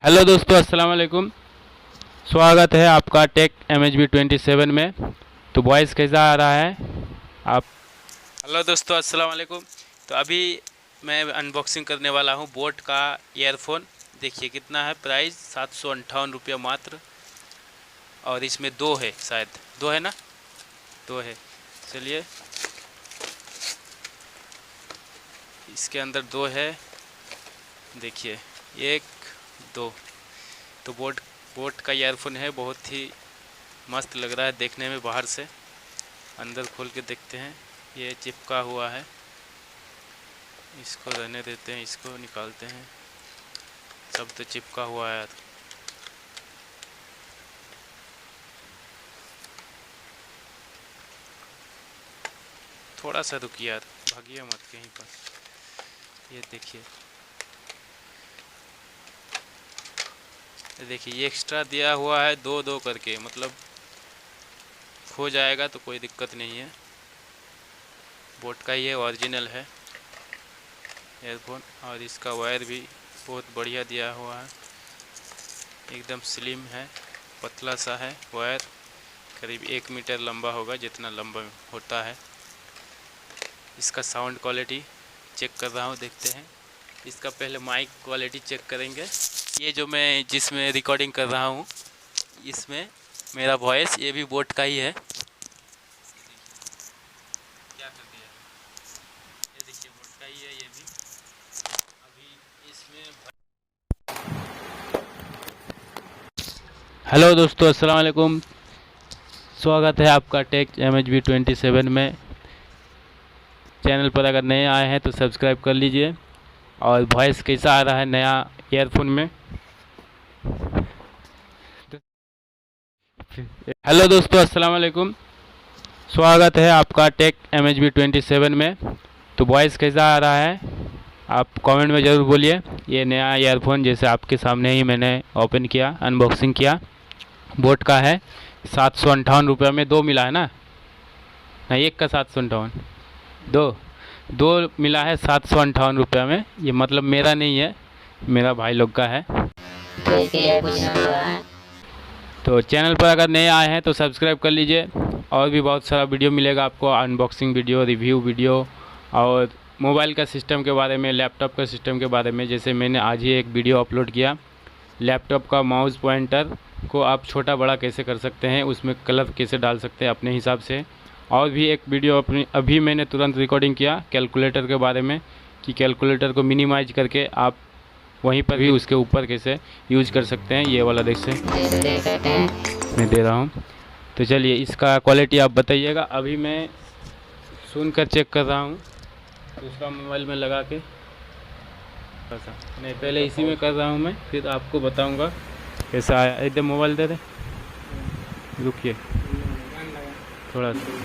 Hello दोस्तों, अस्सलाम वालेकुम। स्वागत है आपका टेक MHB27 में। तो वॉइस कैसा आ रहा है आप? हेलो दोस्तों, अस्सलाम वालेकुम। तो अभी मैं अनबॉक्सिंग करने वाला हूँ बोट का ईयरफोन। देखिए कितना है प्राइस, 758 रुपया मात्र। और इसमें दो है, शायद दो है ना, दो है। चलिए, इसके अंदर दो है, देखिए, एक दो। तो बोट का ईयरफोन है, बहुत ही मस्त लग रहा है देखने में बाहर से। अंदर खोल के देखते हैं, ये चिपका हुआ है। इसको रहने देते हैं, इसको निकालते हैं। सब तो चिपका हुआ है। थोड़ा सा रुकिए यार, भागिए मत कहीं पर। ये देखिए, देखिए ये एक्स्ट्रा दिया हुआ है, दो दो करके, मतलब खो जाएगा तो कोई दिक्कत नहीं है। बोट का ये ओरिजिनल है ईयरफोन। और इसका वायर भी बहुत बढ़िया दिया हुआ है, एकदम स्लिम है, पतला सा है वायर। करीब 1 मीटर लंबा होगा, जितना लंबा होता है। इसका साउंड क्वालिटी चेक कर रहा हूँ, देखते हैं। इसका पहले माइक क्वालिटी चेक करेंगे। ये जो मैं जिसमें रिकॉर्डिंग कर रहा हूँ, इसमें मेरा वॉइस, ये भी बोट का ही है। क्या कर दिया, ये देखिए बोट का ही है ये भी। अभी इसमें हेलो दोस्तों, अस्सलाम वालेकुम। स्वागत है आपका टेक MHB27 में। चैनल पर अगर नए आए हैं तो सब्सक्राइब कर लीजिए। और वॉइस कैसा आ रहा है नया ईयरफोन में? हेलो दोस्तों, अस्सलाम वालेकुम। स्वागत है आपका टेक MHB27 में। तो वॉइस कैसा आ रहा है आप कमेंट में ज़रूर बोलिए। ये नया ईयरफोन जैसे आपके सामने ही मैंने ओपन किया, अनबॉक्सिंग किया। बोट का है, 758 रुपये में दो मिला है ना? नहीं, एक का 758, दो दो मिला है 758 रुपये में। ये मतलब मेरा नहीं है, मेरा भाई लोग का है। तो चैनल पर अगर नए आए हैं तो सब्सक्राइब कर लीजिए। और भी बहुत सारा वीडियो मिलेगा आपको, अनबॉक्सिंग वीडियो, रिव्यू वीडियो, और मोबाइल का सिस्टम के बारे में, लैपटॉप का सिस्टम के बारे में। जैसे मैंने आज ही एक वीडियो अपलोड किया, लैपटॉप का माउस पॉइंटर को आप छोटा बड़ा कैसे कर सकते हैं, उसमें कलर कैसे डाल सकते हैं अपने हिसाब से। और भी एक वीडियो अभी मैंने तुरंत रिकॉर्डिंग किया कैलकुलेटर के बारे में, कि कैलकुलेटर को मिनिमाइज करके आप वहीं पर भी उसके ऊपर कैसे यूज कर सकते हैं। ये वाला देख से मैं दे रहा हूँ। तो चलिए, इसका क्वालिटी आप बताइएगा। अभी मैं सुनकर चेक कर रहा हूँ, दूसरा मोबाइल में लगा के। नहीं, पहले इसी में कर रहा हूँ मैं, फिर आपको बताऊँगा कैसा आया। एकदम मोबाइल दे दे, रुकिए थोड़ा सा।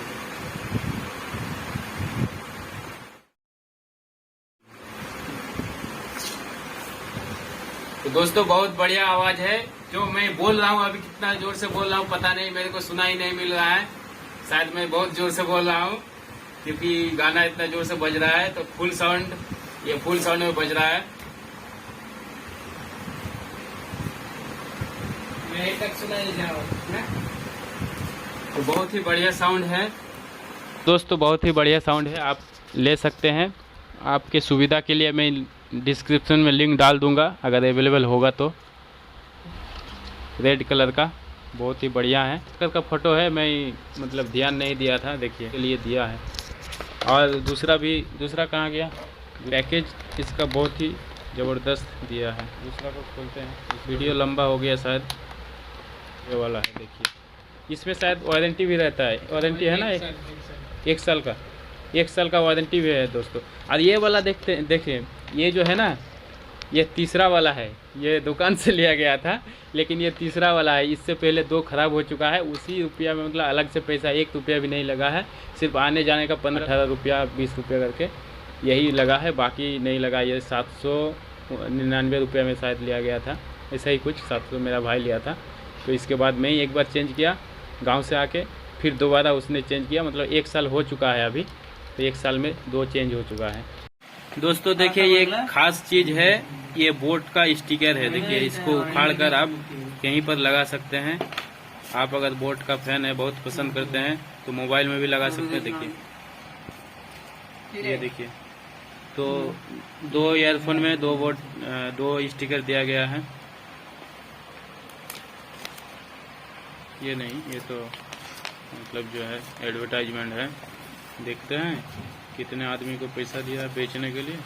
तो दोस्तों, बहुत बढ़िया आवाज़ है। जो मैं बोल रहा हूँ अभी, कितना जोर से बोल रहा हूँ पता नहीं, मेरे को सुना ही नहीं मिल रहा है। शायद मैं बहुत जोर से बोल रहा हूँ, क्योंकि गाना इतना जोर से बज रहा है। तो फुल साउंड, ये फुल साउंड में बज रहा है। तक सुना ही जाओ ना? तो बहुत ही बढ़िया साउंड है दोस्तों, बहुत ही बढ़िया साउंड है। आप ले सकते हैं। आपके सुविधा के लिए मैं डिस्क्रिप्शन में लिंक डाल दूंगा, अगर अवेलेबल होगा तो। रेड कलर का बहुत ही बढ़िया है। कलर का फ़ोटो है, मैं मतलब ध्यान नहीं दिया था, देखिए के लिए दिया है। और दूसरा कहाँ गया? पैकेज इसका बहुत ही ज़बरदस्त दिया है। दूसरा को खोलते हैं, वीडियो लंबा हो गया शायद। ये वाला है, देखिए, इसमें शायद वारंटी भी रहता है। वारंटी है ना, एक साल का, 1 साल का वारंटी भी है दोस्तों। और ये वाला देखिए, ये जो है ना, ये तीसरा वाला है। ये दुकान से लिया गया था, लेकिन ये तीसरा वाला है। इससे पहले 2 ख़राब हो चुका है। उसी रुपया में, मतलब अलग से पैसा 1 रुपया भी नहीं लगा है। सिर्फ आने जाने का 15-18 रुपया, 20 रुपये करके यही लगा है, बाकी नहीं लगा। ये 799 रुपये में शायद लिया गया था, ऐसा ही कुछ। 700 मेरा भाई लिया था। तो इसके बाद मैं ही एक बार चेंज किया गाँव से आके, फिर दोबारा उसने चेंज किया। मतलब 1 साल हो चुका है अभी, तो 1 साल में 2 चेंज हो चुका है। दोस्तों देखिए, ये एक खास चीज़ है ये बोट का स्टिकर है। देखिए, इसको उखाड़ कर आप कहीं पर लगा सकते हैं। आप अगर बोट का फैन है, बहुत पसंद करते हैं, तो मोबाइल में भी लगा सकते हैं। देखिए, ये देखिए, तो 2 ईयरफोन में 2 स्टिकर दिया गया है। ये नहीं, ये तो मतलब जो है एडवर्टाइजमेंट है। देखते हैं कितने आदमी को पैसा दिया बेचने के लिए।